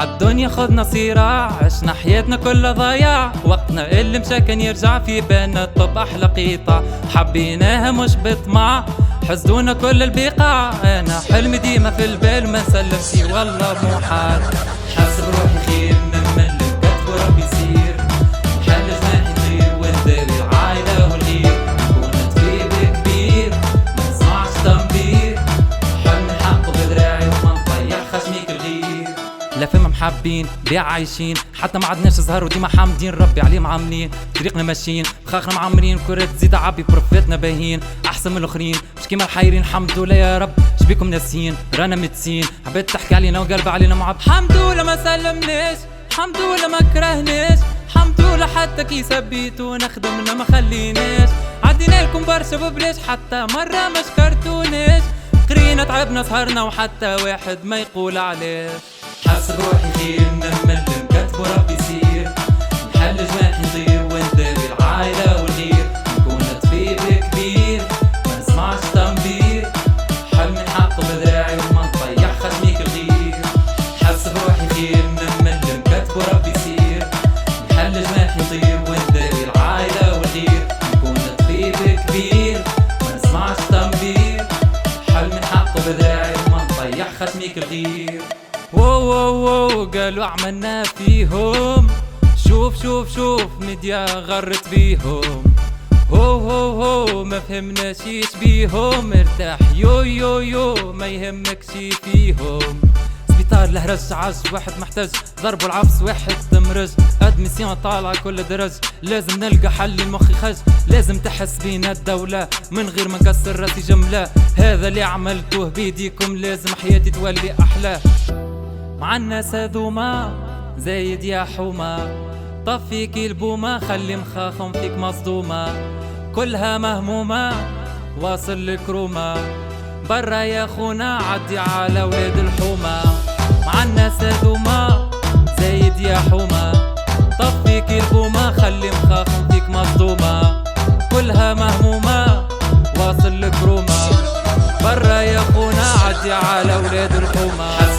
عالدنيا خدنا صراع، عشنا حياتنا كلها ضياع، وقتنا اللي مشى كان يرجع في بالنا طب احلى قطع، حبيناها مش بطمع حسدونا كل البقاع. انا حلمي ديما في البال ما نسلمش والله محال، حاسب روحي خير نمل كتب وربي يسير، حل جناحي طير ونداري العايلة والغير، نكون طبيب كبير ما نسمعش تنبير، حلم نحقه بدراعي وما نطيح خشميك الغير. لا فما محبين بيع عايشين حتى ما عدناش زهر وديما حامدين ربي عليه معاملين، طريقنا ماشيين بخاخنا معمرين، كرات تزيد عبي بروفيتنا باهين احسن من الاخرين مش كيما الحايرين. الحمد لله يا رب شبيكم ناسين رانا متسين، حبيت تحكي علينا وقلب علينا معب. الحمد لله ما سلمناش، الحمد لله ما كرهناش، الحمد لله حتى كي سبيتونا خدمنا ما خليناش، عدينا لكم برشا ببلاش حتى مرة ما شكرتوناش، قرينا تعبنا سهرنا وحتى واحد ما يقول علاش. حاسب روحي خير نمل مكتب وربي يسير، نحل جناحي نطير ونداري العايلة والغير، نكون طبيب كبير ما نسمعش تنبير، حلم نحقه بدراعي وما نطيح خشميك الغير. حاسب روحي خير نمل مكتب وربي يسير، نحل جناحي نطير ونداري العايلة والغير، نكون طبيب كبير ما نسمعش تنبير، حلم نحقه بدراعي وما نطيح خشميك الغير. واو واو واو قالوا عملنا فيهم، شوف شوف شوف ميديا غرت بيهم، هو هو هو ما فهمناش ايش بيهم، ارتاح يو يو يو ما يهمكش فيهم. سبيطار له رج عج واحد محتاج ضرب والعفس واحد تمرج، ادميسيون طالعة كل درج، لازم نلقى حل المخ يخج، لازم تحس بينا الدولة من غير ما نكسر راسي جملة، هذا اللي عملتوه بيديكم لازم حياتي تولي احلى. مع الناس هذوما زايد يا حومة، طفيك البومة خلي مخاخهم فيك مصدومة، كلها مهمومة واصل الكرومة، برا يا خونا عدي على ولاد الحومة. مع الناس هذوما زايد يا حومة، طفيك البومة خلي مخاخهم فيك مصدومة، كلها مهمومة واصل الكرومة، برا يا خونا عدي على ولاد الحومة.